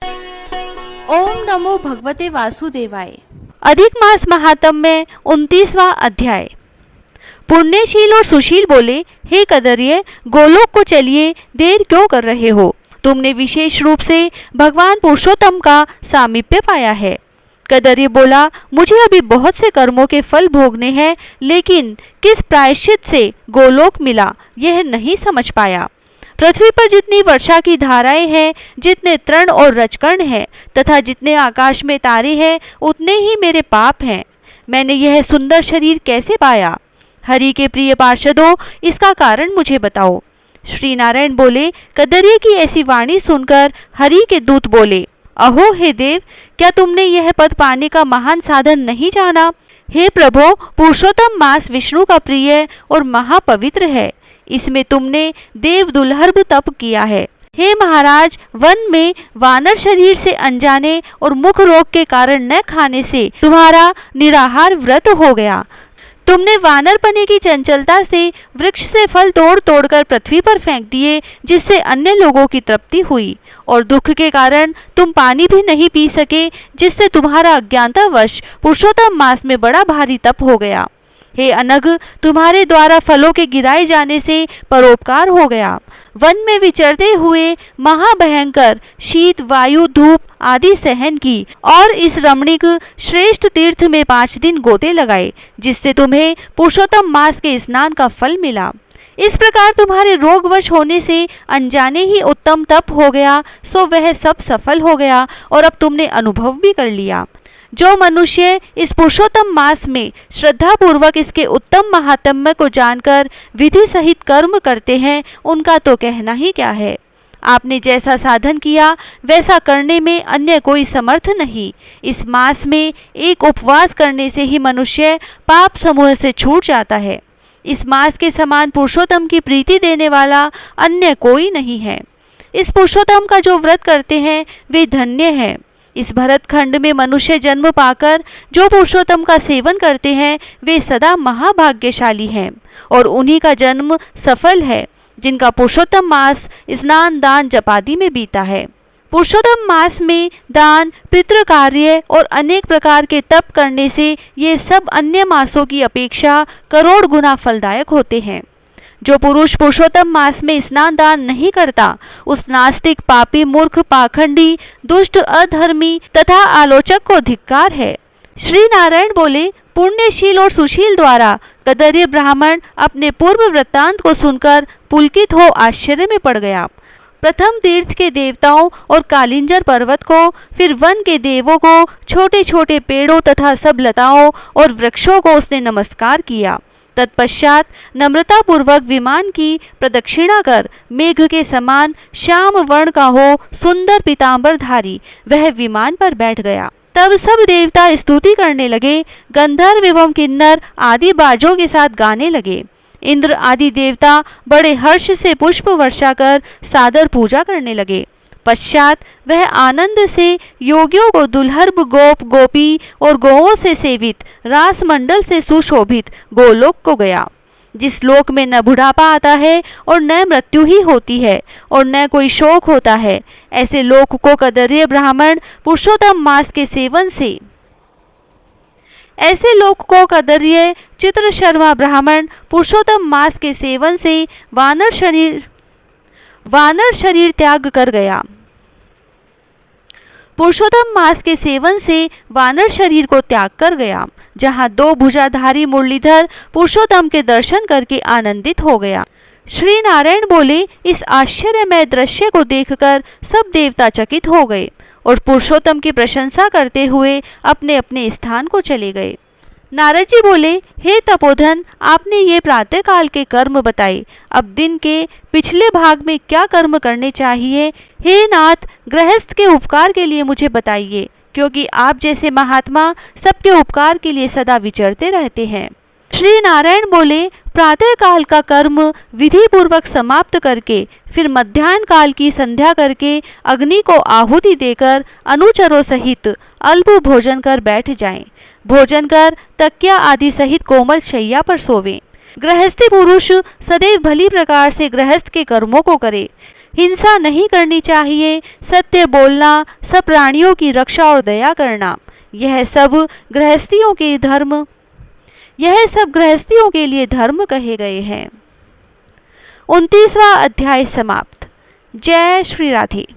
ओम नमो भगवते वासुदेवाय। अधिक मास महात्म्य में 29वां अध्याय। पुण्यशील और सुशील बोले, हे कदर्य, गोलोक को चलिए, देर क्यों कर रहे हो? तुमने विशेष रूप से भगवान पुरुषोत्तम का सामीप्य पाया है। कदर्य बोला, मुझे अभी बहुत से कर्मों के फल भोगने हैं, लेकिन किस प्रायश्चित से गोलोक मिला यह नहीं समझ पाया। पृथ्वी पर जितनी वर्षा की धाराएं हैं, जितने तृण और रजकण हैं तथा जितने आकाश में तारे हैं, उतने ही मेरे पाप हैं। मैंने यह सुंदर शरीर कैसे पाया? हरि के प्रिय पार्षदों, इसका कारण मुझे बताओ। श्री नारायण बोले, कदर्य की ऐसी वाणी सुनकर हरि के दूत बोले, अहो हे देव, क्या तुमने यह पद पाने का महान साधन नहीं जाना? हे प्रभो, पुरुषोत्तम मास विष्णु का प्रिय और महापवित्र है। इसमें तुमने देव दुर्लभ तप किया है। हे महाराज, वन में वानर शरीर से अनजाने और मुख रोग के कारण न खाने से तुम्हारा निराहार व्रत हो गया। तुमने वानरपने की चंचलता से वृक्ष से फल तोड़ तोड़कर पृथ्वी पर फेंक दिए, जिससे अन्य लोगों की तृप्ति हुई, और दुख के कारण तुम पानी भी नहीं पी सके, जिससे तुम्हारा अज्ञानतावश पुरुषोत्तम मास में बड़ा भारी तप हो गया। हे अनघ, तुम्हारे द्वारा फलों के गिराए जाने से परोपकार हो गया। वन में विचरते हुए महाभयंकर शीत, वायु, धूप आदि सहन की, और इस रमणीक श्रेष्ठ तीर्थ में 5 दिन गोते लगाए, जिससे तुम्हें पुरुषोत्तम मास के स्नान का फल मिला। इस प्रकार तुम्हारे रोगवश होने से अनजाने ही उत्तम तप हो गया, सो वह सब सफल हो गया और अब तुमने अनुभव भी कर लिया। जो मनुष्य इस पुरुषोत्तम मास में श्रद्धा पूर्वक इसके उत्तम महात्म्य को जानकर विधि सहित कर्म करते हैं, उनका तो कहना ही क्या है। आपने जैसा साधन किया वैसा करने में अन्य कोई समर्थ नहीं। इस मास में एक उपवास करने से ही मनुष्य पाप समूह से छूट जाता है। इस मास के समान पुरुषोत्तम की प्रीति देने वाला अन्य कोई नहीं है। इस पुरुषोत्तम का जो व्रत करते हैं वे धन्य हैं। इस भरतखंड में मनुष्य जन्म पाकर जो पुरुषोत्तम का सेवन करते हैं वे सदा महाभाग्यशाली हैं, और उन्हीं का जन्म सफल है, जिनका पुरुषोत्तम मास स्नान, दान, जपादि में बीता है। पुरुषोत्तम मास में दान, पितृ कार्य और अनेक प्रकार के तप करने से ये सब अन्य मासों की अपेक्षा करोड़ गुना फलदायक होते हैं। जो पुरुष पुरुषोत्तम मास में स्नान दान नहीं करता, उस नास्तिक, पापी, मूर्ख, पाखंडी, दुष्ट, अधर्मी तथा आलोचक को धिक्कार है। श्री नारायण बोले, पुण्यशील और सुशील द्वारा कदर्य ब्राह्मण अपने पूर्व वृत्तांत को सुनकर पुलकित हो आश्चर्य में पड़ गया। प्रथम तीर्थ के देवताओं और कालिंजर पर्वत को, फिर वन के देवों को, छोटे छोटे पेड़ों तथा सब लताओं और वृक्षों को उसने नमस्कार किया। तत्पश्चात नम्रता पूर्वक विमान की प्रदक्षिणा कर मेघ के समान श्याम वर्ण का हो सुंदर पीतांबरधारी वह विमान पर बैठ गया। तब सब देवता स्तुति करने लगे, गंधर्व एवं किन्नर आदि बाजों के साथ गाने लगे। इंद्र आदि देवता बड़े हर्ष से पुष्प वर्षा कर सादर पूजा करने लगे। पश्चात वह आनंद से योगियों को दुल्हर्भ, गोप, गोपी और गौओं से सेवित रास मंडल से सुशोभित गोलोक को गया, जिस लोक में न बुढ़ापा आता है और न मृत्यु ही होती है और न कोई शोक होता है। ऐसे लोक को कदर्य ब्राह्मण पुरुषोत्तम मास के सेवन से चित्र शर्मा ब्राह्मण पुरुषोत्तम मास के सेवन से वानर शरीर त्याग कर गया। पुरुषोत्तम मास के सेवन से वानर शरीर को त्याग कर गया, जहाँ 2 भुजाधारी मुरलीधर पुरुषोत्तम के दर्शन करके आनंदित हो गया। श्री नारायण बोले, इस आश्चर्यमय दृश्य को देखकर सब देवता चकित हो गए और पुरुषोत्तम की प्रशंसा करते हुए अपने अपने स्थान को चले गए। नारद जी बोले, हे तपोधन, आपने ये प्रातः काल के कर्म बताए, अब दिन के पिछले भाग में क्या कर्म करने चाहिए? हे नाथ, गृहस्थ के उपकार के लिए मुझे बताइए, क्योंकि आप जैसे महात्मा सबके उपकार के लिए सदा विचरते रहते हैं। श्री नारायण बोले, प्रातः काल का कर्म विधि पूर्वक समाप्त करके फिर मध्याह्न काल की संध्या करके अग्नि को आहुति देकर अनुचरों सहित अल्प भोजन कर बैठ जाएं। भोजन कर तकिया आदि सहित कोमल शैया पर सोवें। गृहस्थी पुरुष सदैव भली प्रकार से गृहस्थ के कर्मों को करे। हिंसा नहीं करनी चाहिए, सत्य बोलना, सब प्राणियों की रक्षा और दया करना, यह सब गृहस्थियों के लिए धर्म कहे गए हैं। 29वां अध्याय समाप्त। जय श्री राधे।